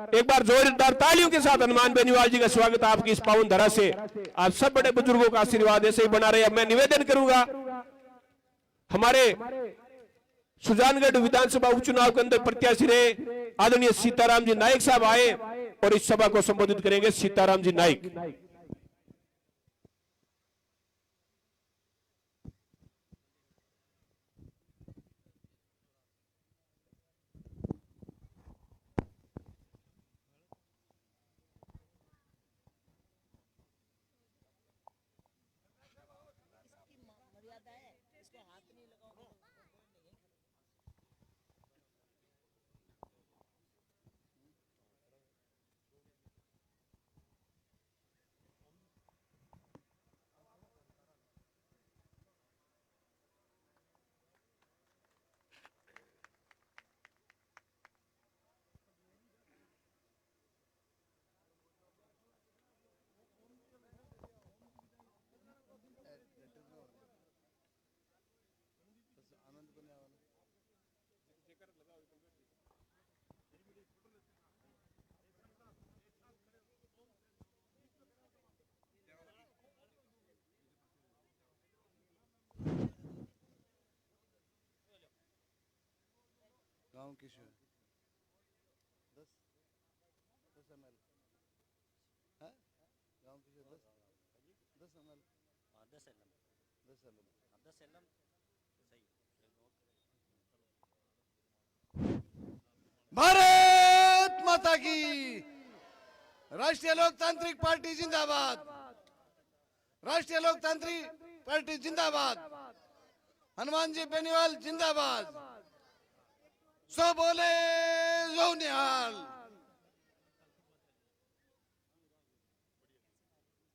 एक बार जोरदार तालियों के साथ हनुमान बेनीवाल जी का स्वागत आपकी इस पावन धरा से। आप सब बड़े बुजुर्गों का आशीर्वाद ऐसे ही बना रहे। अब मैं निवेदन करूंगा हमारे सुजानगढ़ विधानसभा उपचुनाव के अंदर प्रत्याशी रहे आदरणीय सीताराम जी नाइक साहब आए और इस सभा को संबोधित करेंगे। सीताराम जी नाइक। गांव की शो 10 ml है। गांव की शो 10 ml 10 ml भारत माता की। राष्ट्रीय लोकतांत्रिक पार्टी जिंदाबाद। राष्ट्रीय लोकतांत्रिक पार्टी जिंदाबाद। हनुमान जी बेनीवाल जिंदाबाद। सो बोले जो निहाल।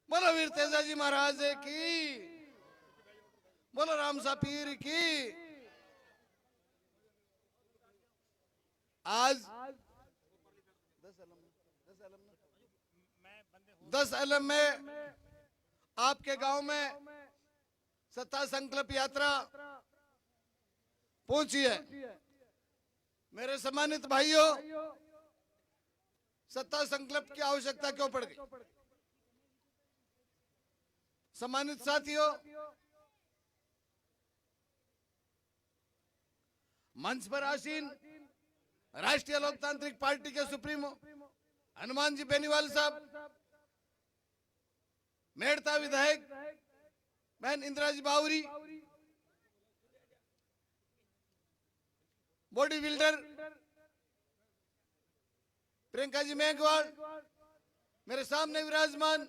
बोलो वीर तेजाजी महाराज की। बोलो राम सा पीर की। आज 10 अलम में आपके गांव में सत्ता संकल्प यात्रा पहुंची है। मेरे सम्मानित भाइयों, सत्ता संकल्प की आवश्यकता क्यों पड़ गई? सम्मानित साथियों, मंच पर आसीन राष्ट्रीय लोकतांत्रिक पार्टी के सुप्रीमो हनुमान जी बेनीवाल साहब, मेड़ता विधायक बहन इंदिरा जी बावरी, बॉडी बिल्डर प्रियंका जी मेघवाल, मेरे सामने विराजमान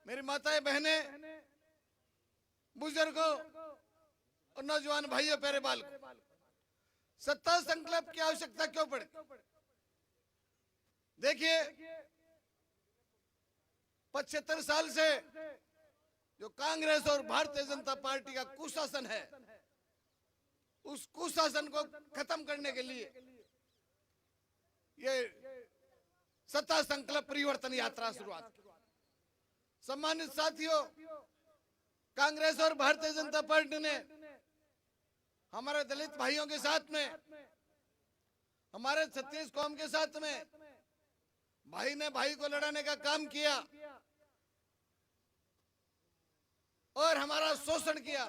मेरी माताएं बहनें, बुजुर्गों और नौजवान भाइयों, प्यारे बालकों, सत्ता संकल्प की आवश्यकता क्यों पड़ी? देखिए, 75 साल से जो कांग्रेस और भारतीय जनता पार्टी का कुशासन है, उस कुशासन को खत्म करने के लिए ये सत्ता संकल्प परिवर्तन यात्रा शुरुआत की। सम्मानित साथियों, कांग्रेस और भारतीय जनता पार्टी ने हमारे दलित भाइयों के साथ में, हमारे छत्तीस कौम के साथ में भाई ने भाई को लड़ाने का काम किया और हमारा शोषण किया।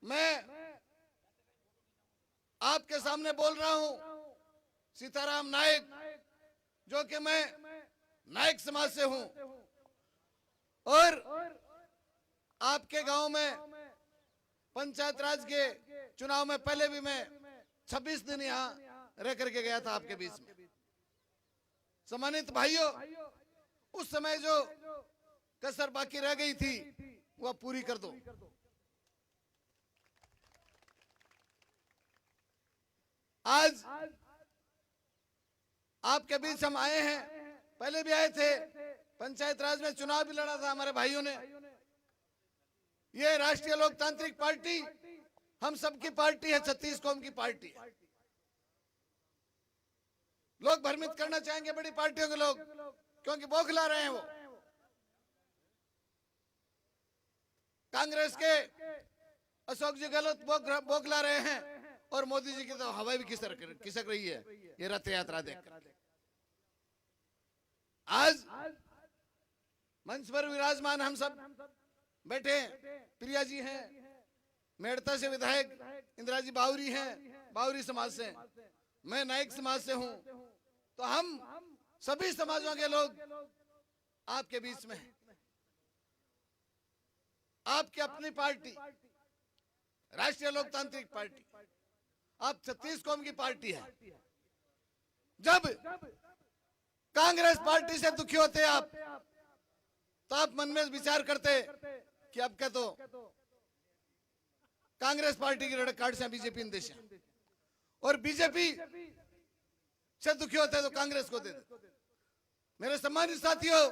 मैं आपके सामने बोल रहा हूं, सीताराम नाइक, जो कि मैं नाइक समाज से हूं, और आपके गांव में पंचायत राज के चुनाव में पहले भी मैं 26 दिन यहां रह करके गया था आपके बीच में। सम्मानित भाइयों, उस समय जो कसर बाकी रह गई थी वह पूरी कर दो। आज आपके बीच हम आए हैं, पहले भी आए थे, पंचायत राज में चुनाव भी लड़ा था हमारे भाइयों ने। ये राष्ट्रीय लोकतांत्रिक पार्टी हम सबकी पार्टी है, छत्तीस कौम की पार्टी है। लोग भ्रमित करना चाहेंगे बड़ी पार्टियों के लोग, क्योंकि बौखला रहे हैं वो। कांग्रेस के अशोक जी गहलोत बौखला रहे हैं, और मोदी जी की तो हवा भी खिसक रही है ये रथ यात्रा देखकर। आज मंच पर विराजमान हम सब बैठे, प्रिया जी हैं, मेड़ता से विधायक इंदिरा जी बावरी हैं, बावरी समाज से, मैं नायक समाज से हूं, तो हम सभी समाजों के लोग आपके बीच में हैं। आपकी अपनी पार्टी राष्ट्रीय लोकतांत्रिक पार्टी, आप 36 कौम की पार्टी है। जब कांग्रेस पार्टी से दुखी होते आप, तो आप मन में विचार करते कि अब क्या तो कांग्रेस पार्टी की रड़क काट से बीजेपी इन देश, और बीजेपी से दुखी होते तो कांग्रेस को दे दे। मेरे सम्मानित साथियों,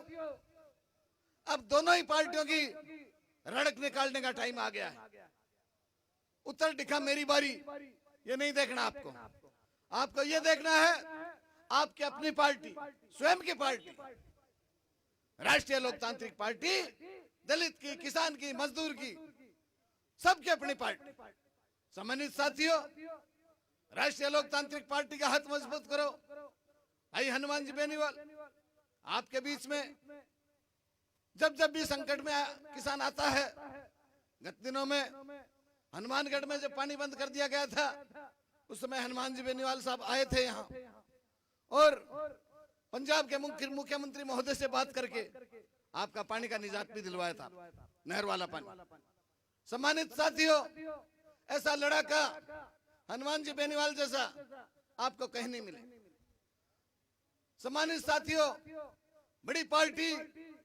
अब दोनों ही पार्टियों की रड़क निकालने का टाइम आ गया है। उत्तर दिखा मेरी बारी, ये नहीं देखना आपको। आपको ये देखना है आपकी अपनी पार्टी, स्वयं की पार्टी, राष्ट्रीय लोकतांत्रिक पार्टी, दलित की, किसान की, मजदूर की, सबकी अपनी पार्टी। सम्मानित साथियों, राष्ट्रीय लोकतांत्रिक पार्टी का हाथ मजबूत करो। भाई हनुमान जी बेनीवाल आपके बीच में, जब जब भी संकट में किसान आता है, गत दिनों में हनुमानगढ़ में जब पानी बंद कर दिया गया था, उस समय हनुमान जी बेनीवाल साहब आए थे यहाँ, और पंजाब के मुख्यमंत्री महोदय से बात करके आपका पानी का निजात भी दिलवाया था, नहर वाला पानी। सम्मानित साथियों, ऐसा लड़ाका हनुमान जी बेनीवाल जैसा आपको कहीं नहीं मिले। सम्मानित साथियों, बड़ी पार्टी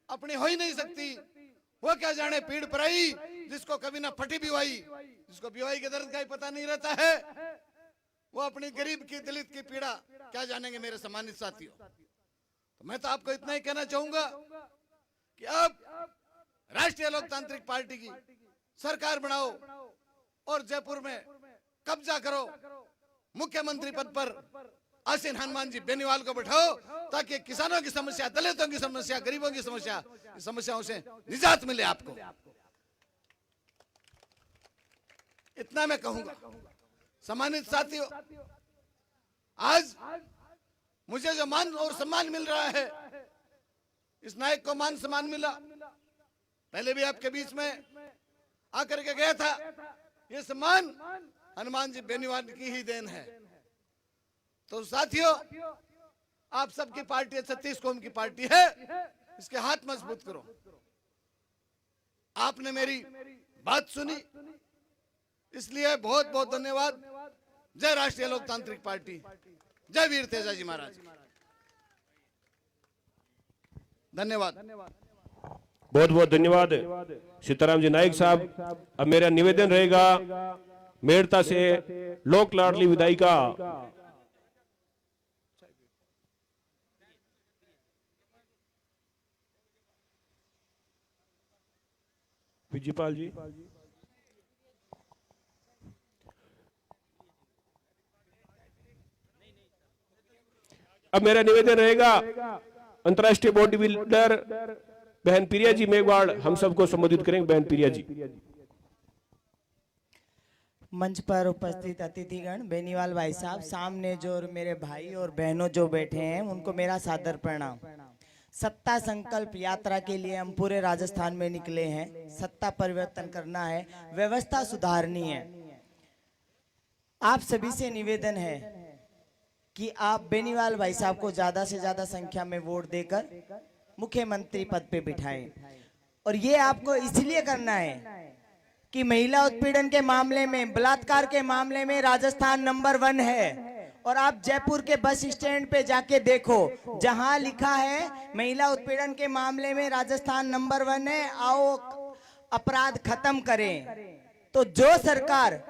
अपनी हो ही नहीं सकती, वो क्या जाने पीड़ पराई, जिसको कभी ना फटी बिवाई, जिसको बिवाई के दर्द का ही पता नहीं रहता है, वो अपनी गरीब की, दलित की पीड़ा क्या जानेंगे। मेरे सम्मानित साथियों, तो मैं तो आपको इतना ही कहना चाहूंगा कि अब राष्ट्रीय लोकतांत्रिक पार्टी की सरकार बनाओ और जयपुर में कब्जा करो, मुख्यमंत्री पद पर आसीन हनुमान जी बेनीवाल को बैठाओ, ताकि किसानों की समस्या, दलितों की समस्या, गरीबों की समस्या, समस्याओं से निजात मिले आपको। इतना मैं कहूंगा। सम्मानित साथियों, आज मुझे जो मान और सम्मान मिल रहा है, इस नायक को मान सम्मान मिला, पहले भी आपके बीच में आकर के गया था। ये सम्मान हनुमान जी बेनीवाल की ही देन है। तो साथियों, आप सबकी पार्टी 36 कौम की पार्टी है, इसके हाथ मजबूत करो। आपने मेरी बात सुनी, इसलिए बहुत बहुत धन्यवाद। जय राष्ट्रीय लोकतांत्रिक पार्टी, जय वीर तेजा जी महाराज। धन्यवाद। बहुत बहुत धन्यवाद सीताराम जी नायक साहब। अब मेरा निवेदन रहेगा मेड़ता से लोक लाडली विधायिका विजयपाल जी, अब मेरा निवेदन रहेगा अंतर्राष्ट्रीय बॉडी बिल्डर बहन प्रिया जी मेघवाड़ हम सबको संबोधित करेंगे। बहन प्रिया जी। मंच पर उपस्थित अतिथिगण, बेनीवाल भाई साहब, सामने जो मेरे भाई और बहनों जो बैठे हैं, उनको मेरा सादर प्रणाम। सत्ता संकल्प यात्रा के लिए हम पूरे राजस्थान में निकले हैं। सत्ता परिवर्तन करना है, व्यवस्था सुधारनी है। आप सभी से निवेदन है कि आप बेनीवाल भाई साहब को ज्यादा से ज्यादा संख्या में वोट देकर मुख्यमंत्री पद पे बिठाएं। और ये आपको इसलिए करना है कि महिला उत्पीड़न के मामले में, बलात्कार के मामले में राजस्थान नंबर 1 है। और आप जयपुर के बस स्टैंड पे जाके देखो, जहां लिखा है महिला उत्पीड़न के मामले में राजस्थान नंबर 1 है, आओ अपराध खत्म करें। तो जो सरकार,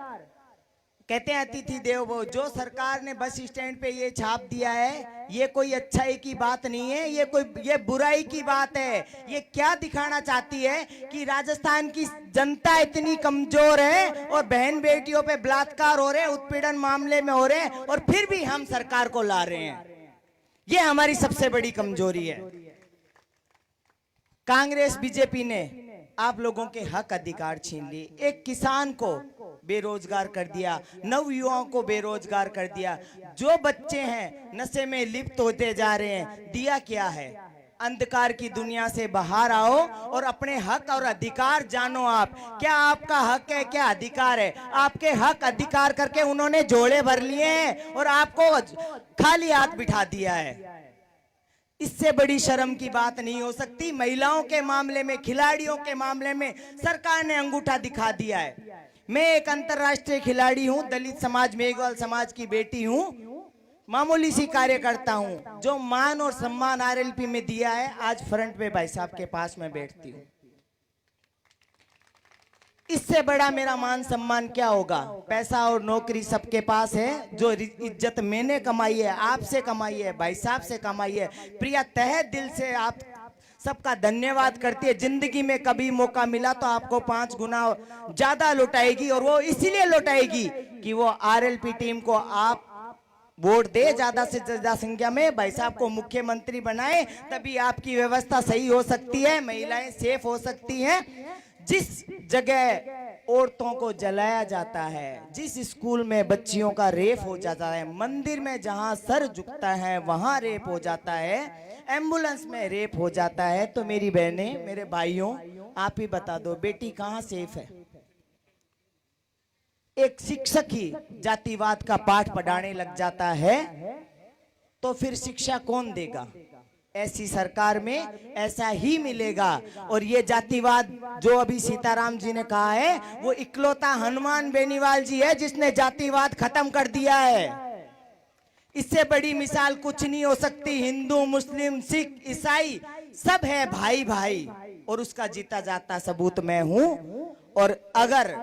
कहते हैं अतिथि देवो भव, जो सरकार ने बस स्टैंड पे ये छाप दिया है, ये कोई अच्छाई की बात नहीं है, ये बुराई की बात है। ये क्या दिखाना चाहती है कि राजस्थान की जनता इतनी कमजोर है और बहन बेटियों पे बलात्कार हो रहे हैं, उत्पीड़न मामले में हो रहे हैं, और फिर भी हम सरकार को ला रहे हैं। ये हमारी सबसे बड़ी कमजोरी है। कांग्रेस बीजेपी ने आप लोगों के हक अधिकार छीन लिए। एक किसान को बेरोजगार कर दिया, नव युवाओं को बेरोजगार कर दिया। जो बच्चे हैं नशे में लिप्त होते जा रहे हैं, दिया क्या है? अंधकार की दुनिया से बाहर आओ और अपने हक और अधिकार जानो। आप क्या आपका हक है, क्या अधिकार है? आपके हक अधिकार करके उन्होंने जोड़े भर लिए हैं और आपको खाली हाथ बिठा दिया है। इससे बड़ी शर्म की बात नहीं हो सकती। महिलाओं के मामले में, खिलाड़ियों के मामले में सरकार ने अंगूठा दिखा दिया है। मैं एक अंतर्राष्ट्रीय खिलाड़ी हूं, दलित समाज, मेघवाल समाज की बेटी हूं, मामूली सी कार्यकर्ता हूं। जो मान और सम्मान आरएलपी में दिया है, आज फ्रंट पे भाई साहब के पास में बैठती हूं। इससे बड़ा मेरा मान सम्मान क्या होगा? पैसा और नौकरी सबके पास है। जो इज्जत मैंने कमाई है, आपसे कमाई है, भाई साहब से कमाई है, प्रिया तहे दिल से आप सबका धन्यवाद करती है। जिंदगी में कभी मौका मिला तो आपको 5 गुना ज्यादा लौटाएगी, और वो इसीलिए लौटाएगी कि वो आरएलपी टीम को आप वोट दे, ज्यादा से ज्यादा संख्या में भाई साहब को मुख्यमंत्री बनाए, तभी आपकी व्यवस्था सही हो सकती है, महिलाएं सेफ हो सकती हैं। जिस जगह औरतों को जलाया जाता है, जिस स्कूल में बच्चियों का रेप हो जाता है, मंदिर में जहां सर झुकता है वहां रेप हो जाता है, एम्बुलेंस में रेप हो जाता है, तो मेरी बहनें, मेरे भाइयों, आप ही बता दो बेटी कहां सेफ है? एक शिक्षक ही जातिवाद का पाठ पढ़ाने लग जाता है तो फिर शिक्षा कौन देगा? ऐसी सरकार में ऐसा ही मिलेगा। और ये जातिवाद जो अभी सीताराम जी ने कहा है, वो इकलौता हनुमान बेनीवाल जी है जिसने जातिवाद खत्म कर दिया है। इससे बड़ी मिसाल कुछ नहीं हो सकती। हिंदू, मुस्लिम, सिख, ईसाई सब है भाई भाई, और उसका जीता जाता सबूत मैं हूं। और अगर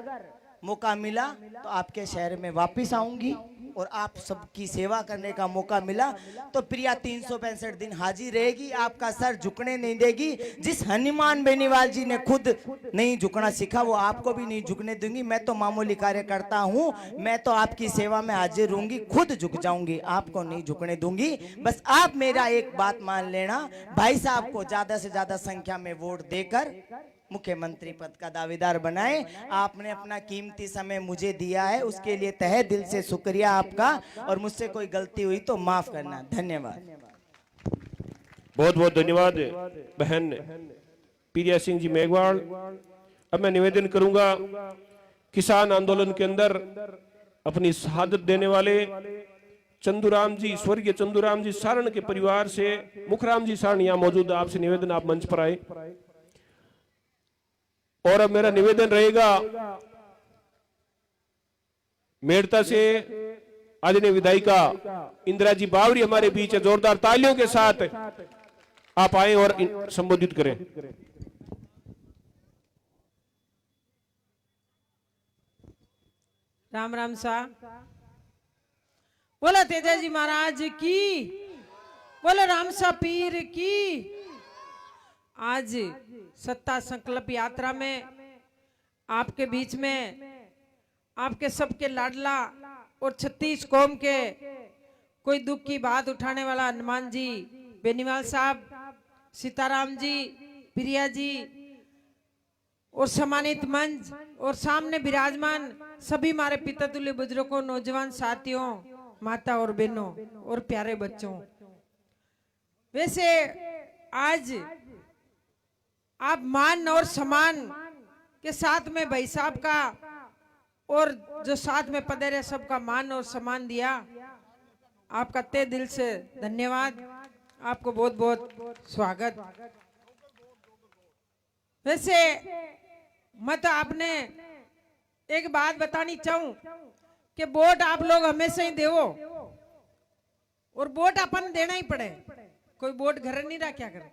मौका मिला तो आपके शहर में वापस आऊंगी और आप सबकी सेवा करने का मौका मिला तो प्रिया 365 दिन हाजिर रहेगी, आपका सर झुकने नहीं देगी। जिस हनुमान बेनीवाल जी ने खुद नहीं झुकना सीखा, वो आपको भी नहीं झुकने दूंगी। मैं तो मामूली कार्यकर्ता हूं, मैं तो आपकी सेवा में हाजिर रहूंगी, खुद झुक जाऊंगी, आपको नहीं झुकने दूंगी। बस आप मेरा एक बात मान लेना, भाई साहब को ज्यादा से ज्यादा संख्या में वोट देकर मुख्यमंत्री पद का दावेदार बनाए। आपने अपना कीमती समय मुझे दिया है, उसके लिए तहे दिल से शुक्रिया आपका, और मुझसे कोई गलती हुई तो माफ करना। धन्यवाद। बहुत बहुत धन्यवाद बहन प्रिया सिंह जी मेघवाल। अब मैं निवेदन करूंगा, किसान आंदोलन के अंदर अपनी शहादत देने वाले चंदूराम जी, स्वर्गीय चंदूराम जी सारण के परिवार से मुखराम जी सारण यहाँ मौजूद, आपसे निवेदन आप मंच पर आए। और अब मेरा निवेदन रहेगा, मेड़ता से आदरणीय विधायिका इंदिरा जी बावरी हमारे बीच है, जोरदार तालियों के साथ आप आए और संबोधित करें। राम राम सा। बोला तेजाजी महाराज की, बोला राम सा पीर की। आज सत्ता संकल्प यात्रा में आपके बीच में आपके सबके लाडला और 36 कौम के कोई दुख की बात उठाने वाला हनुमान जी बेनीवाल साहब, सीताराम जी, प्रिया जी और सम्मानित मंच और सामने विराजमान सभी हमारे पिता तुल्य बुजुर्गों, नौजवान साथियों, माता और बहनों और प्यारे बच्चों। वैसे आज आप मान और सम्मान के साथ में भाई साहब का और जो साथ में पधारे सबका मान और सम्मान दिया, आपका तहे दिल से धन्यवाद, आपको बहुत बहुत स्वागत। वैसे मैं तो आपने एक बात बतानी चाहूं कि वोट आप लोग हमेशा ही देवो, और वोट अपन देना ही पड़े, कोई वोट घर नहीं रहा क्या करे।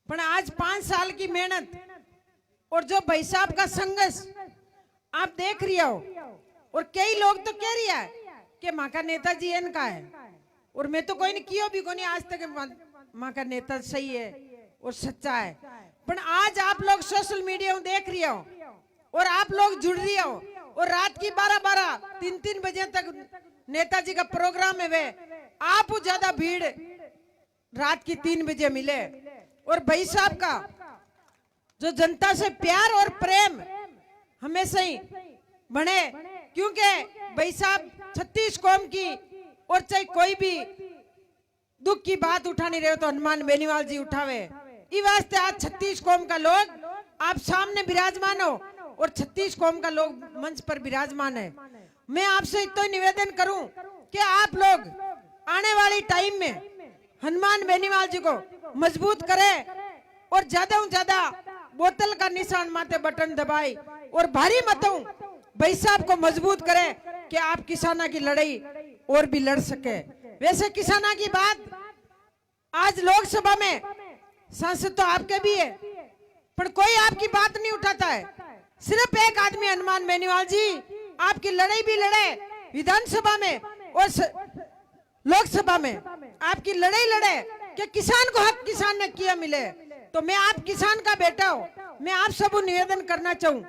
पर आज 5 साल की मेहनत और जो भाई साहब का संघर्ष आप देख रही हो, और कई लोग तो कह रही है कि माँ का नेताजी इनका है, और मैं तो कोई नहीं किया भी कोई नहीं आज तक, माँ का नेता सही है और सच्चा है। पर आज आप लोग सोशल मीडिया में देख रही हो और आप लोग जुड़ रही हो, और रात की 12-12, 3-3 बजे तक नेताजी का प्रोग्राम है, वे आप ज्यादा भीड़ रात की 3 बजे मिले। और भाई साहब का जो जनता से प्यार और प्रेम हमेशा ही बने, क्योंकि भाई साहब 36 कौम की और चाहे कोई भी दुख की बात उठानी रहे तो हनुमान बेनीवाल जी उठावे। इस वास्ते आज 36 कौम का लोग आप सामने विराजमान हो और 36 कौम का लोग मंच पर विराजमान है। मैं आपसे इतना निवेदन करूं कि आप लोग आने वाली टाइम में हनुमान बेनीवाल जी को मजबूत करें और ज्यादा से ज्यादा बोतल का निशान माथे बटन दबाए और भारी मतों भाई साहब को मजबूत करें कि आप किसाना की लड़ाई और भी लड़ सके। वैसे किसाना की बात आज लोकसभा में सांसद तो आपके भी है, पर कोई आपकी बात नहीं उठाता है। सिर्फ एक आदमी हनुमान बेनीवाल जी आपकी लड़ाई भी लड़े विधानसभा में और लोकसभा में आपकी लड़ाई लड़े कि किसान को हक किसान ने किया मिले। तो मैं आप किसान का बेटा हूं, मैं आप सब निवेदन करना चाहूं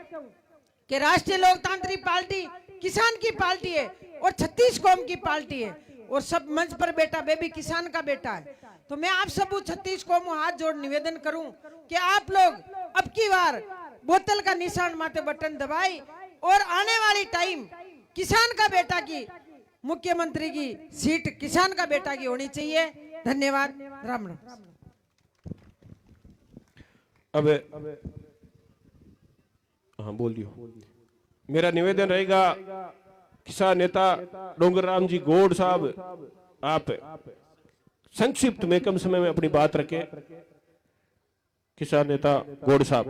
कि राष्ट्रीय लोकतांत्रिक पार्टी किसान की पार्टी है और 36 कौम की पार्टी है और सब मंच पर बेटा बेबी किसान का बेटा है। तो मैं आप सब 36 कौम हाथ जोड़ निवेदन करूं कि आप लोग अब की बार बोतल का निशान माथे बटन दबाई और आने वाली टाइम किसान का बेटा की मुख्यमंत्री की सीट किसान का बेटा की होनी चाहिए। धन्यवाद। राम राम। अब हाँ बोलियो। मेरा निवेदन रहेगा किसान नेता डोंगरराम जी गोड़ साहब, आप संक्षिप्त में कम समय में अपनी बात रखें। किसान नेता गोड़ साहब।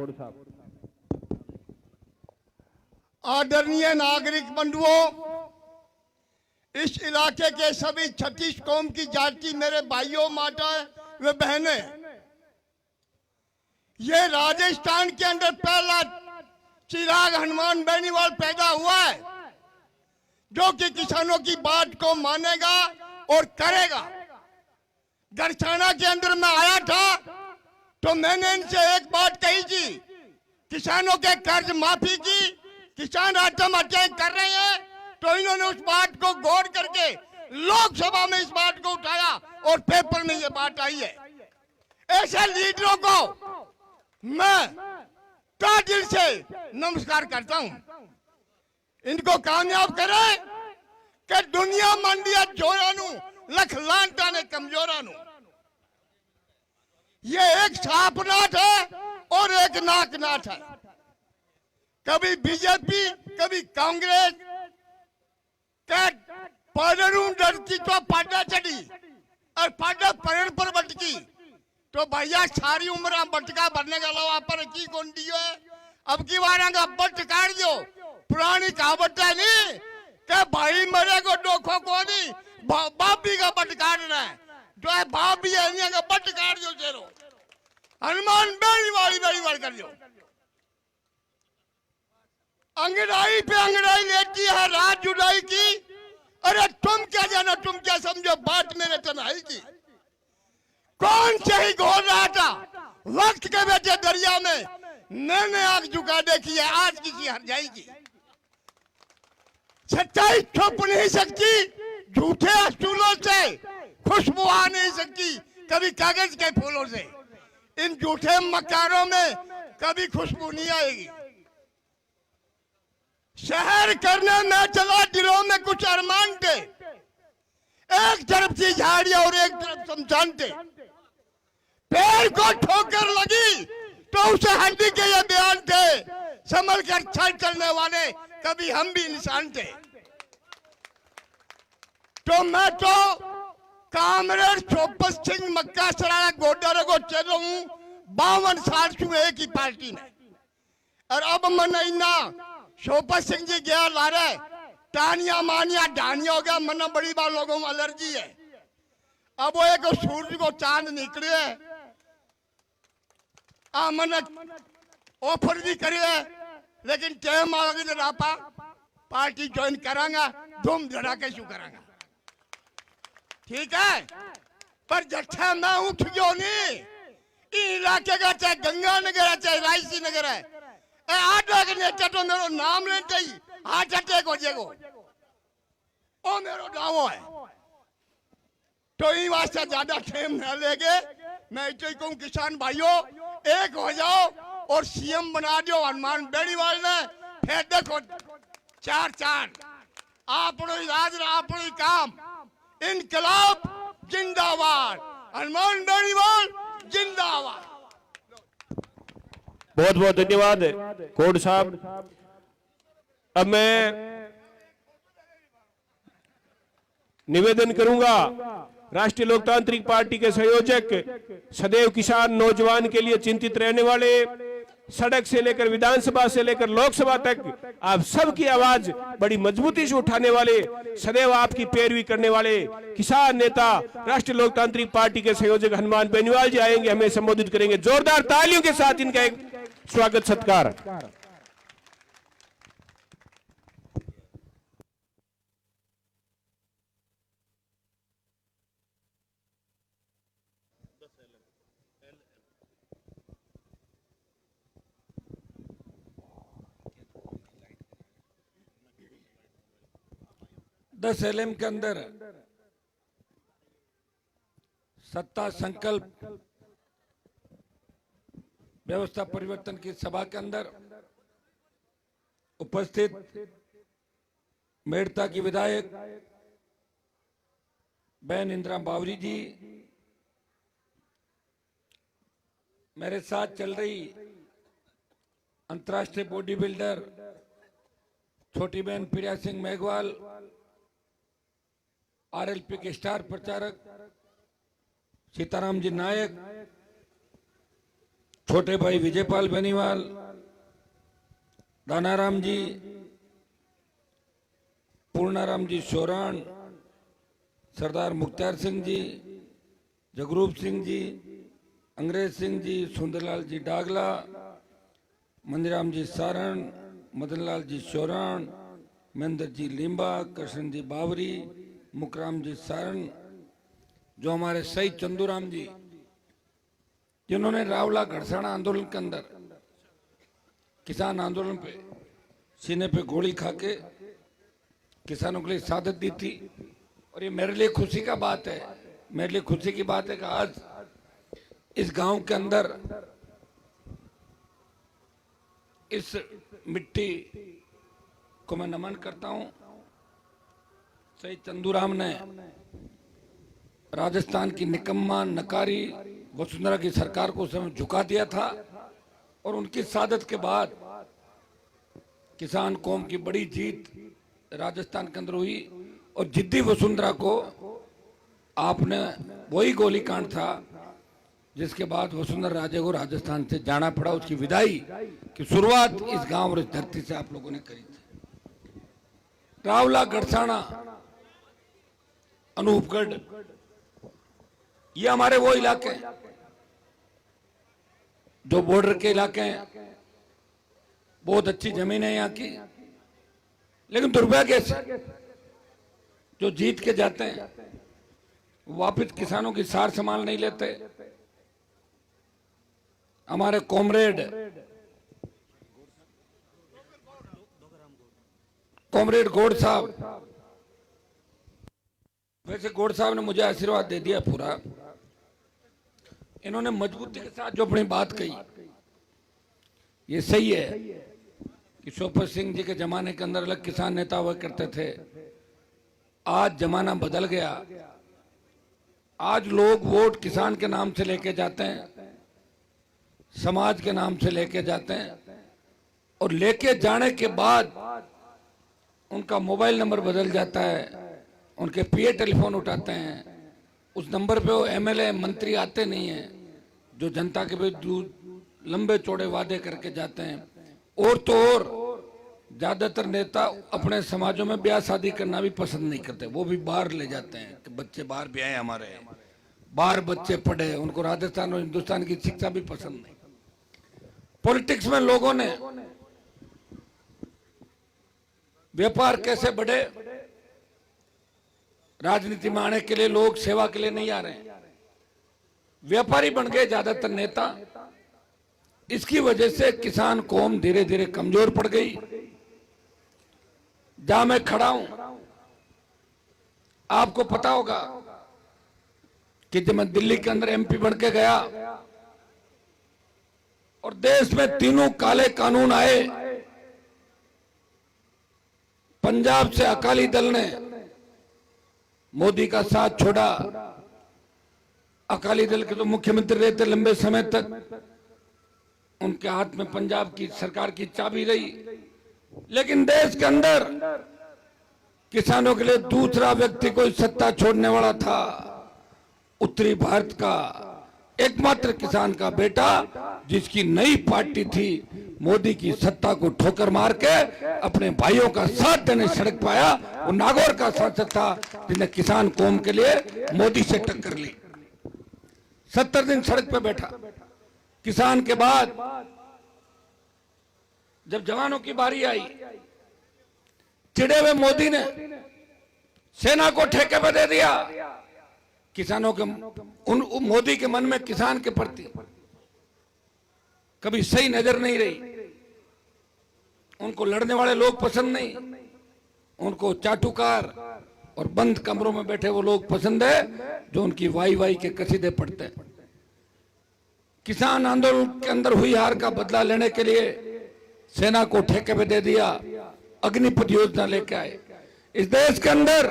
आदरणीय नागरिक बंधुओं, इस इलाके के सभी 36 कौम की जाति मेरे भाइयों माता व बहनें, ये राजस्थान के अंदर पहला चिराग हनुमान बेनीवाल पैदा हुआ है जो कि किसानों की बात को मानेगा और करेगा। गरसाना के अंदर मैं आया था तो मैंने इनसे एक बात कही थी, किसानों के कर्ज माफी की, किसान आत्महत्याएं कर रहे हैं, तो इन्होंने उस बात को गौर करके लोकसभा में इस बात को उठाया और पेपर में ये बात आई है। ऐसे लीडरों को मैं तहे दिल से नमस्कार करता हूं। इनको कामयाब करें कि दुनिया मंडिया जोरानू लख लांटा ने कमजोरानू। ये एक सांपनाथ है और एक नाकनाथ है। कभी बीजेपी कभी कांग्रेस के पड़ू डरती तो पाडा चढ़ी और पाडा परण पर बटकी तो भैया सारी उम्र बटका भरने का अलावा पर की कौन दियो है। अब की बार का बट काट दो। पुरानी कहावत है नहीं कि भाई मरे को डोखो को नहीं, बाप भी का बट काटना है, जो है बाप भी है का बट काट दो। चेरो हनुमान बेनीवाल कर दो। अंगड़ाई पे अंगड़ाई लेती है रात जुदाई की। अरे तुम क्या जानो, तुम क्या समझो बात मेरे तनाई की। कौन सही घोल रहा था वक्त के बेटे दरिया में, मैंने आग झुका देखी है, आज किसी हर जाएगी। सच्चाई छुप नहीं सकती, झूठे असूलों से खुशबू आ नहीं सकती, कभी कागज के फूलों से। इन झूठे मकारों में कभी खुशबू नहीं आएगी। शहर करने में चला, दिलों में कुछ अरमान थे, एक तरफ थी झाड़ियां और एक तरफ शमशान थे। पेड़ को ठोकर लगी तो उसे हड्डी के ये बयान थे, संभल कर चल चलने वाले कभी हम भी इंसान थे। तो मैं तो कामरेड चौपस सिंह मक्का सराय गोडर को चल रहा हूं 52 साल से एक ही पार्टी में। और अब मन इना चौपस सिंह जी गया ला रहे टानिया मानिया डानिया हो गया, मन बड़ी बार लोगों में एलर्जी है। अब वो एक सूरज को चांद निकले है, मन ऑफर भी करे है, लेकिन टाइम आ गया रापा पार्टी ज्वाइन करांगा, धूम धड़ाके शू करांगा। ठीक है, पर जट्ठा मैं उठ गयो नहीं। इलाके का चाहे गंगानगर है चाहे रायसी नगर है, आटा के नेता तो मेरा नाम लेते ही हार्ट अटैक हो जाएगा, वो मेरा दावो है। तो इन वास्ते ज्यादा टाइम न लेगे, मैं तो कहूँ किसान भाइयों एक हो जाओ और सीएम बना दो हनुमान बेनीवाल ने, फिर देखो चार चांद आपनो राज आपनो काम इनकलाब जिंदाबाद हनुमान बेनीवाल जिंदाबाद। बहुत बहुत धन्यवाद कोड साहब। अब मैं निवेदन करूंगा राष्ट्रीय लोकतांत्रिक पार्टी के संयोजक, सदैव किसान नौजवान के लिए चिंतित रहने वाले, सड़क से लेकर विधानसभा से लेकर लोकसभा तक आप सबकी आवाज बड़ी मजबूती से उठाने वाले, सदैव आपकी पैरवी करने वाले किसान नेता राष्ट्रीय लोकतांत्रिक पार्टी के संयोजक हनुमान बेनीवाल जी आएंगे, हमें संबोधित करेंगे। जोरदार तालियों के साथ इनका एक स्वागत सत्कार। दस एलएम के अंदर सत्ता संकल्प व्यवस्था परिवर्तन की सभा के अंदर उपस्थित मेड़ता की विधायक बहन इंदिरा बावरी जी, मेरे साथ चल रही अंतर्राष्ट्रीय बॉडी बिल्डर छोटी बहन प्रिया सिंह मेघवाल, आरएलपी के स्टार प्रचारक सीताराम जी नायक, छोटे भाई विजयपाल बेनीवाल, दानाराम जी, पूर्णाराम जी सोरान, सरदार मुख्तार सिंह जी, जगरूप सिंह जी, अंग्रेज सिंह जी, सुंदरलाल जी डागला, मंदिराम जी सारण, मदनलाल जी सोरान, महेंद्र जी लिम्बा, कृष्ण जी बावरी, मुकराम जी सारण, जो हमारे शहीद चंदूराम जी जिन्होंने रावला घड़साना आंदोलन के अंदर किसान आंदोलन पे सीने पे गोली खा के किसानों के लिए शहादत दी थी। और ये मेरे लिए खुशी का बात है, मेरे लिए खुशी की बात है कि आज इस गांव के अंदर इस मिट्टी को मैं नमन करता हूं। शहीद चंदूराम ने राजस्थान की निकम्मा नकारी वसुंधरा की सरकार को उस समय झुका दिया था और उनकी शहादत के बाद किसान कौम की बड़ी जीत राजस्थान के अंदर हुई और जिद्दी वसुंधरा को आपने वही गोलीकांड था जिसके बाद वसुंधरा राजे को राजस्थान से जाना पड़ा। उसकी विदाई की शुरुआत इस गांव और इस धरती से आप लोगों ने करी थी। रावला गढ़साना अनूपगढ़ ये हमारे वो इलाके हैं जो बॉर्डर के इलाके हैं, बहुत अच्छी जमीन है यहाँ की, लेकिन दुर्भाग्य से जो जीत के जाते हैं वापिस किसानों की सार संभाल नहीं लेते। हमारे कॉमरेड गौड़ साहब, वैसे गौड़ साहब ने मुझे आशीर्वाद दे दिया पूरा, इन्होंने मजबूती के साथ जो अपनी बात कही ये सही है कि शोभत सिंह जी के जमाने के अंदर अलग किसान नेता हुआ करते थे। आज जमाना बदल गया, आज लोग वोट किसान के नाम से लेके जाते हैं, समाज के नाम से लेके जाते हैं और लेके जाने के बाद उनका मोबाइल नंबर बदल जाता है, उनके पीए टेलीफोन उठाते हैं, उस नंबर पे वो एमएलए मंत्री आते नहीं हैं जो जनता के बीच लंबे चौड़े वादे करके जाते हैं। और तो और ज्यादातर नेता अपने समाजों में ब्याह शादी करना भी पसंद नहीं करते, वो भी बाहर ले जाते हैं कि बच्चे बाहर भी आए, हमारे बाहर बच्चे पढ़े, उनको राजस्थान और हिंदुस्तान की शिक्षा भी पसंद नहीं। पॉलिटिक्स में लोगों ने व्यापार कैसे बढ़े, राजनीति में आने के लिए लोग सेवा के लिए नहीं आ रहे हैं, व्यापारी बन गए ज्यादातर नेता। इसकी वजह से किसान कौम धीरे धीरे कमजोर पड़ गई। जहां मैं खड़ा हूं आपको पता होगा कि जब मैं दिल्ली के अंदर एमपी बन के गया और देश में तीनों काले कानून आए, पंजाब से अकाली दल ने मोदी का साथ छोड़ा। अकाली दल के तो मुख्यमंत्री रहे थे लंबे समय तक, उनके हाथ में पंजाब की सरकार की चाबी रही। लेकिन देश के अंदर किसानों के लिए दूसरा व्यक्ति कोई सत्ता छोड़ने वाला था। उत्तरी भारत का एकमात्र किसान का बेटा, जिसकी नई पार्टी थी, मोदी की सत्ता को ठोकर मार के अपने भाइयों का साथ देने सड़क पाया, वो नागौर का सांसद था जिसने किसान कौम के लिए मोदी से टक्कर ली। 70 दिन सड़क पे बैठा। किसान के बाद जब जवानों की बारी आई, चिड़े हुए मोदी ने सेना को ठेके पे दे दिया। किसानों के मोदी के मन में किसान के प्रति कभी सही नजर नहीं रही। उनको लड़ने वाले लोग पसंद नहीं, उनको चाटुकार और बंद कमरों में बैठे वो लोग पसंद है जो उनकी वाई वाई के कसीदे पढ़ते हैं। किसान आंदोलन के अंदर हुई हार का बदला लेने के लिए सेना को ठेके पे दे दिया, अग्निपथ योजना लेके आए। इस देश के अंदर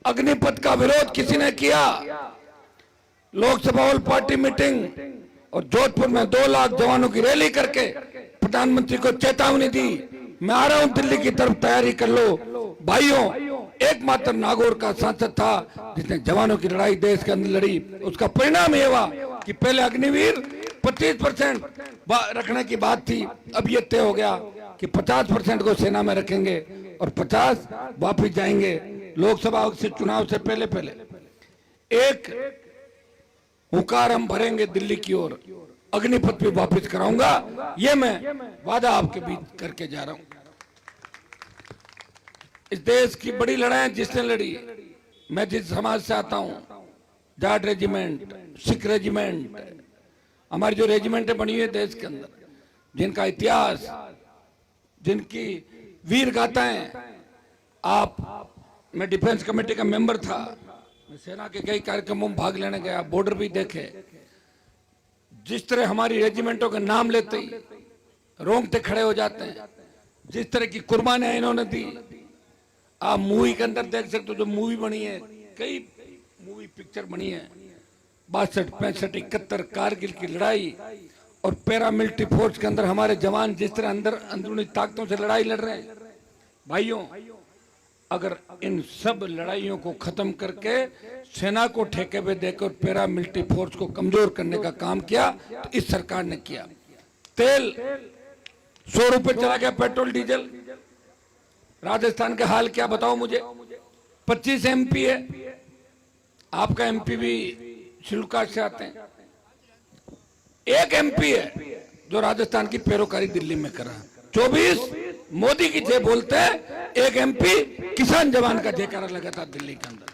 अग्निपथ का विरोध किसी ने किया। लोकसभा ऑल पार्टी मीटिंग और जोधपुर में 2 लाख जवानों की रैली करके प्रधानमंत्री को चेतावनी दी, मैं आ रहा हूं दिल्ली की तरफ, तैयारी कर लो। भाइयों, एकमात्र नागौर का सांसद था जिसने जवानों की लड़ाई देश के अंदर लड़ी। उसका परिणाम यह हुआ कि पहले अग्निवीर 25% रखने की बात थी, अब यह तय हो गया कि 50% को सेना में रखेंगे और 50 वापिस जाएंगे। लोकसभा से चुनाव से पहले पहले एक हुकार हम भरेंगे दिल्ली की ओर, अग्निपथ भी वापिस कराऊंगा, ये मैं वादा आपके बीच करके जा रहा हूं। इस देश की बड़ी लड़ाई जिसने लड़ी, मैं जिस समाज से आता हूं, जाट रेजिमेंट, सिख रेजिमेंट, हमारी जो रेजिमेंटें बनी हुई है देश के अंदर, जिनका इतिहास, जिनकी वीर गाथाएं, मैं डिफेंस कमेटी का मेंबर था, मैं सेना के कई कार्यक्रमों में भाग लेने गया, बॉर्डर भी देखे। जिस तरह हमारी रेजिमेंटों के नाम लेते ही रोंगटे खड़े हो जाते हैं, जिस तरह की कुर्बानियां इन्होंने दी, आप मूवी के अंदर देख सकते हो। जो मूवी बनी है, कई मूवी पिक्चर बनी है, 62, 65, 71 कारगिल की लड़ाई और पैरामिलिट्री फोर्स के अंदर हमारे जवान जिस तरह अंदर अंदरूनी ताकतों से लड़ाई लड़ रहे हैं। भाइयों, अगर इन सब लड़ाइयों को खत्म करके सेना को ठेके पे देकर पैरामिलिट्री फोर्स को कमजोर करने का काम किया तो इस सरकार ने किया। तेल 100 रुपए चला गया, पेट्रोल डीजल। राजस्थान का हाल क्या बताओ मुझे। 25 MP है, आपका MP भी शिलुकाट से आते हैं। एक MP है जो राजस्थान की पैरोकारी दिल्ली में कर रहा है। 24 मोदी की जय बोलते हैं, एक MP किसान जवान का जयकारा लगाता दिल्ली के अंदर।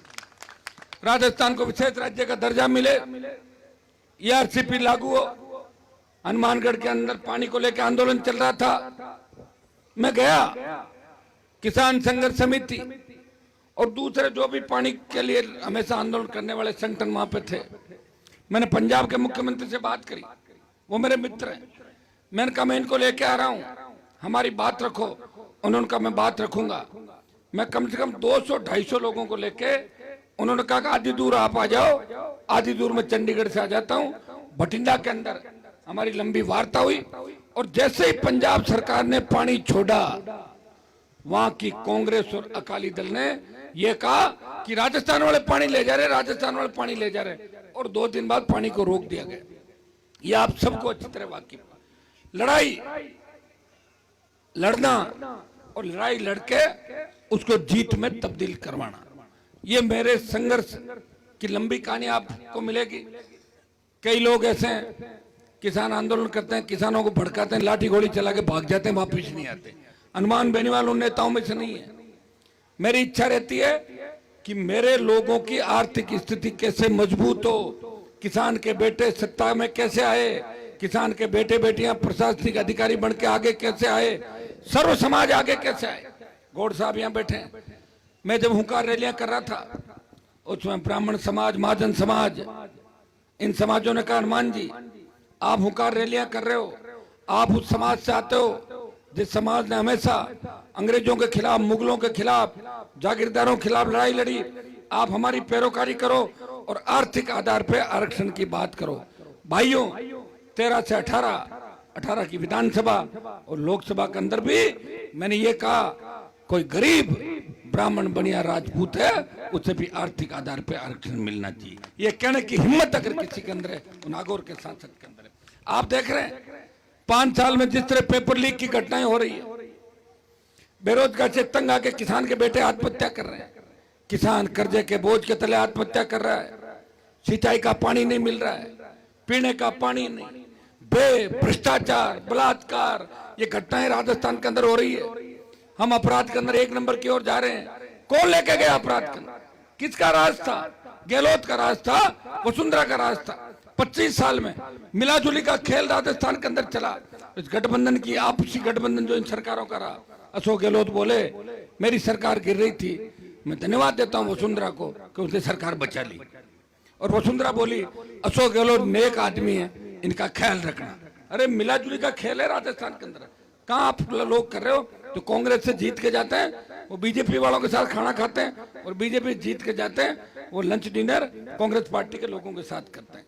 राजस्थान को विशेष राज्य का दर्जा मिले, ERCP लागू हो। हनुमानगढ़ के अंदर पानी को लेकर आंदोलन चल रहा था, मैं गया, किसान संघर्ष समिति और दूसरे जो भी पानी के लिए हमेशा आंदोलन करने वाले संगठन वहां पे थे। मैंने पंजाब के मुख्यमंत्री से बात करी, वो मेरे मित्र हैं। मैंने कहा मैं इनको लेके आ रहा हूं, हमारी बात रखो। उन्होंने कहा मैं बात रखूंगा। मैं कम से कम 200-250 लोगों को लेके, उन्होंने कहा आधी दूर आप आ जाओ, आधी दूर में चंडीगढ़ से आ जाता हूं। बठिंडा के अंदर हमारी लंबी वार्ता हुई और जैसे ही पंजाब सरकार ने पानी छोड़ा, वहां की कांग्रेस और अकाली दल ने यह कहा कि राजस्थान वाले पानी ले जा रहे, राजस्थान वाले पानी ले जा रहे, और 2 दिन बाद पानी को रोक दिया गया। ये आप सबको अच्छी तरह वाकिफ। लड़ाई लड़ना और लड़ाई लड़के उसको जीत में तब्दील करवाना, ये मेरे संघर्ष की लंबी कहानी आपको मिलेगी। कई लोग ऐसे हैं, किसान आंदोलन करते हैं, किसानों को भड़काते हैं, लाठी गोली चला के भाग जाते हैं, वापिस नहीं आते। हनुमान बेनीवाल उन नेताओं में से नहीं है। मेरी इच्छा रहती है कि मेरे लोगों की आर्थिक स्थिति कैसे मजबूत हो, किसान के बेटे सत्ता में कैसे आए, किसान के बेटे बेटियां प्रशासनिक अधिकारी बन के आगे कैसे आए, सर्व समाज आगे कैसे आए। गौड़ साहब यहाँ बैठे हैं। मैं जब हुंकार रैलियां कर रहा था, उसमें ब्राह्मण समाज, महाजन समाज, इन समाजों ने कहा हनुमान जी आप हुंकार रैलियां कर रहे हो, आप उस समाज से आते हो जिस समाज ने हमेशा अंग्रेजों के खिलाफ, मुगलों के खिलाफ, जागीरदारों के खिलाफ लड़ाई लड़ी। आप हमारी पैरोकारी करो और आर्थिक आधार पे आरक्षण की बात करो। भाइयों, 13 से 18 की विधानसभा और लोकसभा के अंदर भी मैंने ये कहा, कोई गरीब ब्राह्मण बनिया राजपूत है उसे भी आर्थिक आधार पे आरक्षण मिलना चाहिए। ये कहने की हिम्मत अगर किसी के अंदर है तो नागौर के सांसद के अंदर है। आप देख रहे हैं 5 साल में जिस तरह पेपर लीक की घटनाएं हो रही है, बेरोजगार से तंग आके किसान के बेटे आत्महत्या कर रहे हैं, किसान कर्जे के बोझ के तले आत्महत्या कर रहा है, सिंचाई का पानी नहीं मिल रहा है, पीने का पानी नहीं, भ्रष्टाचार, बलात्कार, ये घटनाएं राजस्थान के अंदर हो रही है। हम अपराध के अंदर 1 नंबर की ओर जा रहे हैं। कौन लेके गया अपराध के अंदर? किसका राज था? गहलोत का राज था, वसुंधरा का राज था। 25 साल में मिलाजुली का खेल राजस्थान के अंदर चला। इस गठबंधन की आपसी गठबंधन जो इन सरकारों का रहा, अशोक गहलोत बोले मेरी सरकार गिर रही थी, मैं धन्यवाद देता हूं वसुंधरा को कि उसने सरकार बचा ली। और वसुंधरा बोली अशोक गहलोत नेक आदमी है, इनका ख्याल रखना। अरे मिलाजुली का खेल है राजस्थान के अंदर, कहाँ आप लोग कर रहे हो? तो कांग्रेस से जीत के जाते हैं वो बीजेपी वालों के साथ खाना खाते हैं, और बीजेपी जीत के जाते हैं वो लंच डिनर कांग्रेस पार्टी के लोगों के साथ करते हैं।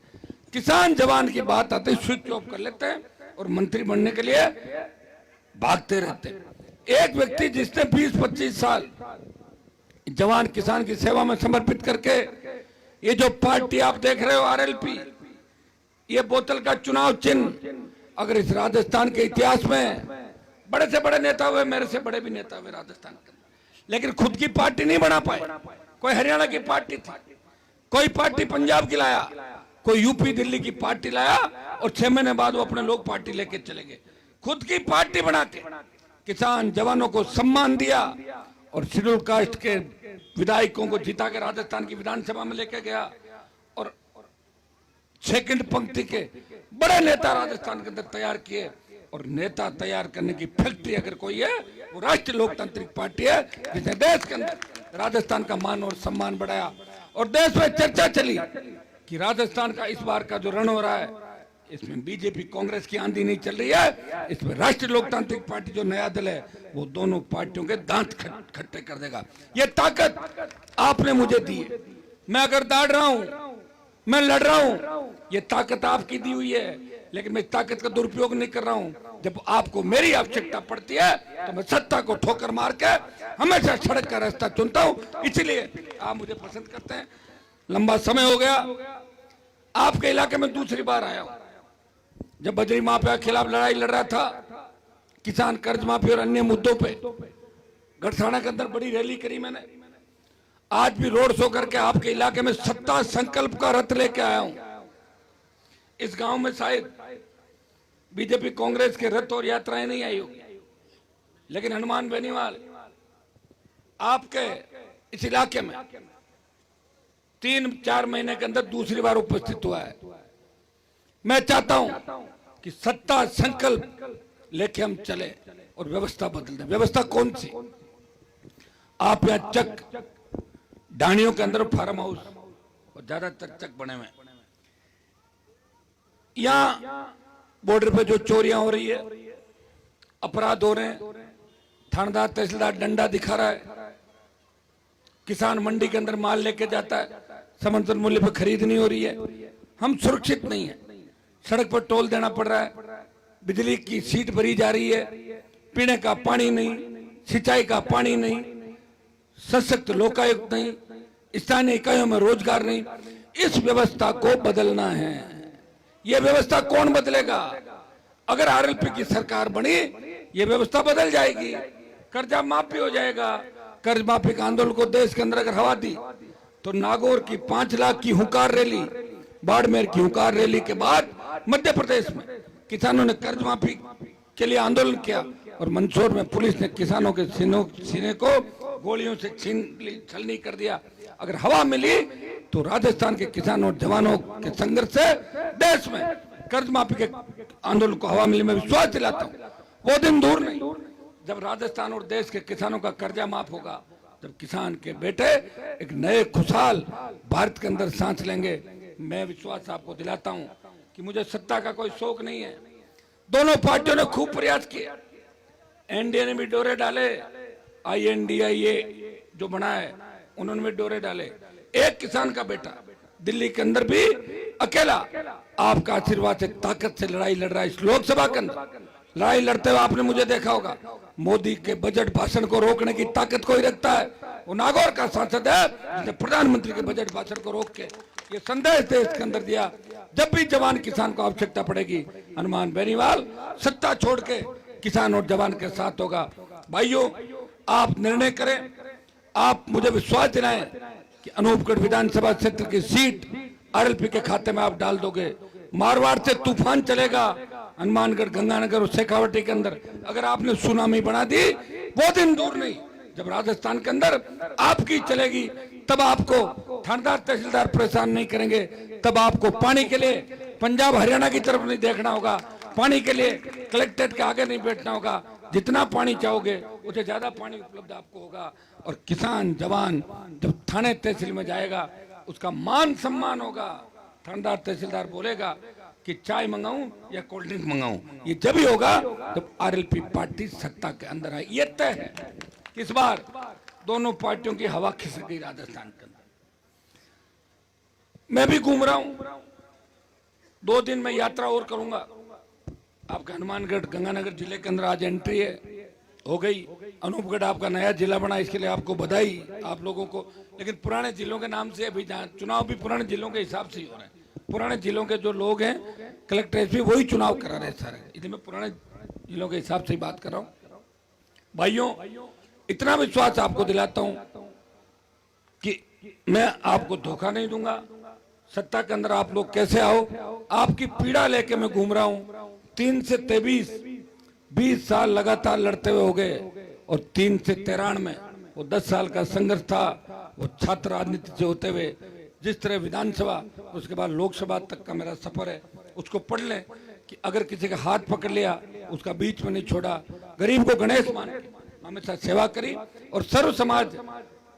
किसान जवान की बात आती है स्विच ऑफ कर लेते हैं और मंत्री बनने के लिए भागते रहते हैं। एक व्यक्ति जिसने 20-25 साल जवान किसान की सेवा में समर्पित करके, ये जो पार्टी आप देख रहे हो आरएलपी, ये बोतल का चुनाव चिन्ह, अगर इस राजस्थान के इतिहास में बड़े से बड़े नेता हुए, मेरे से बड़े भी नेता हुए राजस्थान के, लेकिन खुद की पार्टी नहीं बना पाए। कोई हरियाणा की पार्टी थी, कोई पार्टी पंजाब की लाया, कोई यूपी दिल्ली की पार्टी लाया, और 6 महीने बाद वो अपने लोग पार्टी लेके चले गए। खुद की पार्टी बना के किसान जवानों को सम्मान दिया और शेड्यूल कास्ट के विधायकों को जिता के राजस्थान की विधानसभा में लेके गया, और सेकंड पंक्ति के बड़े नेता राजस्थान के अंदर तैयार किए। और नेता तैयार करने की फैक्ट्री अगर कोई है वो राष्ट्रीय लोकतांत्रिक पार्टी है, जिसने देश के अंदर राजस्थान का मान और सम्मान बढ़ाया। और देश में चर्चा चली कि राजस्थान का इस बार का जो रण हो रहा है, इसमें बीजेपी कांग्रेस की आंधी नहीं चल रही है, इसमें राष्ट्रीय लोकतांत्रिक पार्टी जो नया दल है वो दोनों पार्टियों के दांत खट्टे कर देगा। ये ताकत आपने मुझे दी है। मैं अगर दाड़ रहा हूं, मैं लड़ रहा हूं, ये ताकत आपकी दी हुई है, लेकिन मैं ताकत का दुरुपयोग नहीं कर रहा हूं। जब आपको मेरी आवश्यकता पड़ती है तो मैं सत्ता को ठोकर मार के हमेशा सड़क का रास्ता चुनता हूं। इसलिए आप मुझे पसंद करते हैं। लंबा समय हो गया आपके इलाके में दूसरी बार आया हूं। जब बजरी माफिया के खिलाफ लड़ाई लड़ रहा था, किसान कर्ज माफी और अन्य मुद्दों पे, गढ़साना के अंदर बड़ी रैली करी मैंने। आज भी रोड शो करके आपके इलाके में सत्ता संकल्प का रथ लेके आया हूं। इस गांव में शायद बीजेपी कांग्रेस के रथ और यात्राएं नहीं आई होगी, लेकिन हनुमान बेनीवाल आपके इस इलाके में 3-4 महीने के अंदर दूसरी बार उपस्थित हुआ है। मैं चाहता हूं कि सत्ता संकल्प लेके हम चले और व्यवस्था बदल दें। व्यवस्था कौन सी? आप यहां चक ढाणियों के अंदर फार्म हाउस और ज्यादातर चक बने हुए, यहां बॉर्डर पे जो चोरियां हो रही है, अपराध हो रहे हैं, थानेदार तहसीलदार डंडा दिखा रहा है, किसान मंडी के अंदर माल लेके जाता है, समर्थन मूल्य पे खरीद नहीं हो रही है, हम सुरक्षित नहीं है, सड़क पर टोल देना पड़ रहा है, बिजली की सीट भरी जा रही है, पीने का पानी नहीं, सिंचाई का पानी नहीं, सशक्त लोकायुक्त नहीं, स्थानीय इकाइयों में रोजगार नहीं। इस व्यवस्था को बदलना है। यह व्यवस्था कौन बदलेगा? अगर आरएलपी की सरकार बनी, यह व्यवस्था बदल जाएगी, कर्जा माफी हो जाएगा। कर्ज माफी का आंदोलन को देश के अंदर अगर हवा दी तो नागौर की 5 लाख की हुंकार रैली, बाड़मेर की हुंकार रैली के बाद मध्य प्रदेश में किसानों ने कर्ज माफी के लिए आंदोलन किया और मंदसौर में पुलिस ने किसानों के सीने को गोलियों से छलनी कर दिया। अगर हवा मिली तो राजस्थान के किसानों और जवानों के संघर्ष से देश में कर्ज माफी के आंदोलन को हवा मिली। मैं विश्वास दिलाता हूं वो दिन दूर नहीं जब राजस्थान और देश के किसानों का कर्जा माफ होगा, जब किसान के बेटे एक नए खुशहाल भारत के अंदर सांस लेंगे। मैं विश्वास आपको दिलाता हूं कि मुझे सत्ता का कोई शौक नहीं है। दोनों पार्टियों ने खूब प्रयास किए, एनडीए ने भी डोरे डाले, INDIA जो बना है उन्होंने भी डोरे डाले। एक किसान का बेटा दिल्ली के अंदर भी अकेला आपका आशीर्वाद से ताकत से लड़ाई लड़ रहा है। इस लोकसभा के अंदर लड़ाई लड़ते हुए आपने मुझे देखा होगा। मोदी के बजट भाषण को रोकने की ताकत कोई रखता है, वो नागौर का सांसद है जिसने प्रधानमंत्री के बजट भाषण को रोक के ये संदेश देश के अंदर दिया, जब भी जवान किसान को आवश्यकता पड़ेगी हनुमान बेनीवाल सत्ता छोड़ के किसान और जवान के साथ होगा। भाइयों, आप निर्णय करें, आप मुझे विश्वास दिलाएं कि अनूपगढ़ विधानसभा क्षेत्र की सीट RLP के खाते में आप डाल दोगे। मारवाड़ से तूफान चलेगा, हनुमानगढ़, गंगानगर और शेखावटी के अंदर अगर आपने सुनामी बना दी, वो दिन दूर नहीं जब राजस्थान के अंदर आपकी चलेगी, तब आपको थानेदार तहसीलदार परेशान नहीं करेंगे, तब आपको पानी के लिए पंजाब हरियाणा की तरफ नहीं देखना होगा, पानी के लिए कलेक्ट्रेट के आगे नहीं बैठना होगा। जितना पानी चाहोगे उसे ज्यादा पानी उपलब्ध आपको होगा। और किसान जवान जब थाने तहसील में जाएगा उसका मान सम्मान होगा। थानेदार तहसीलदार बोलेगा कि चाय मंगाऊं या कोल्ड ड्रिंक मंगाऊं, ये जब ही होगा जब RLP पार्टी सत्ता के अंदर आए। ये तय है। इस बार दोनों पार्टियों की हवा खिसक गई राजस्थान के अंदर। मैं भी घूम रहा हूं, 2 दिन में यात्रा और करूंगा। आपका हनुमानगढ़ गंगानगर जिले के अंदर आज एंट्री है, हो गई। अनूपगढ़ आपका नया जिला बना, इसके लिए आपको बधाई आप लोगों को। लेकिन पुराने जिलों के नाम से अभी चुनाव भी पुराने जिलों के हिसाब से ही हो रहे हैं। पुराने जिलों के जो लोग हैं कलेक्ट्रेट भी वही चुनाव करा रहे सारे, इसलिए मैं पुराने जिलों के हिसाब से ही बात कर रहा हूं। भाइयों, इतना विश्वास आपको दिलाता हूं कि मैं आपको धोखा नहीं दूंगा। सत्ता के अंदर आप लोग कैसे आओ, आपकी पीड़ा लेके मैं घूम रहा हूं। 3 से 23 20 साल लगातार लड़ते हुए हो गए, और 3 से 93 में वो 10 साल का संघर्ष था। वो छात्र राजनीति से होते हुए जिस तरह विधानसभा उसके बाद लोकसभा तक का मेरा सफर है, उसको पढ़ लें कि अगर किसी का हाथ पकड़ लिया उसका बीच में नहीं छोड़ा, गरीब को गणेश मान के हमेशा सेवा करी, और सर्व समाज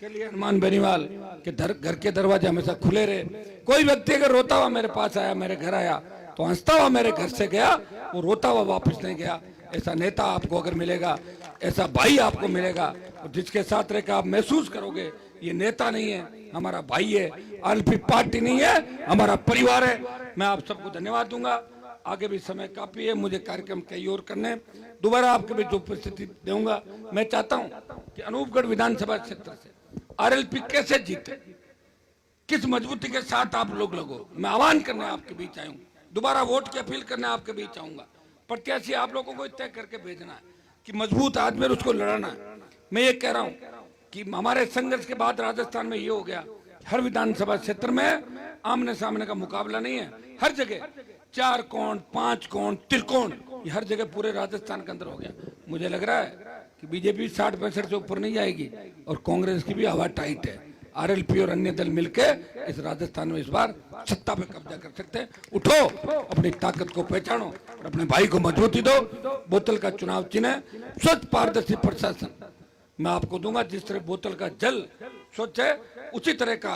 के लिए हनुमान बेनीवाल के घर के दरवाजे हमेशा खुले रहे। कोई व्यक्ति अगर रोता हुआ मेरे पास आया, मेरे घर आया, तो हंसता हुआ मेरे घर से गया, वो रोता हुआ वापस नहीं गया। ऐसा नेता आपको अगर मिलेगा, ऐसा भाई आपको मिलेगा, और जिसके साथ रहकर आप महसूस करोगे ये नेता नहीं है, हमारा भाई है, RLP पार्टी नहीं है, हमारा परिवार है। मैं आप सबको धन्यवाद दूंगा। आगे भी समय काफी है, मुझे कार्यक्रम कई और करने, दोबारा आपके बीच उपस्थिति दूंगा। मैं चाहता हूं कि अनूपगढ़ विधानसभा क्षेत्र से RLP कैसे जीते, किस मजबूती के साथ आप लोग लगो। मैं आह्वान करने आपके बीच आया हूं, दोबारा वोट की अपील करने आपके बीच आऊंगा। प्रत्याशी आप लोगों को तय करके भेजना है कि मजबूत आदमी और उसको लड़ाना है। मैं ये कह रहा हूं कि हमारे संघर्ष के बाद राजस्थान में ये हो गया, हर विधानसभा क्षेत्र में आमने सामने का मुकाबला नहीं है। हर जगह 4 कोण, 5 कोण, त्रिकोण, ये हर जगह पूरे राजस्थान के अंदर हो गया। मुझे लग रहा है कि बीजेपी 60-65 से ऊपर नहीं जाएगी, और कांग्रेस की भी हवा टाइट है। RLP और अन्य दल मिलकर इस राजस्थान में इस बार सत्ता पे कब्जा कर सकते हैं। उठो, अपनी ताकत को पहचानो और अपने भाई को मजबूती दो। बोतल का चुनाव चिन्ह स्वच्छ पारदर्शी प्रशासन मैं आपको दूंगा। जिस तरह बोतल का जल स्वच्छ है, उसी तरह का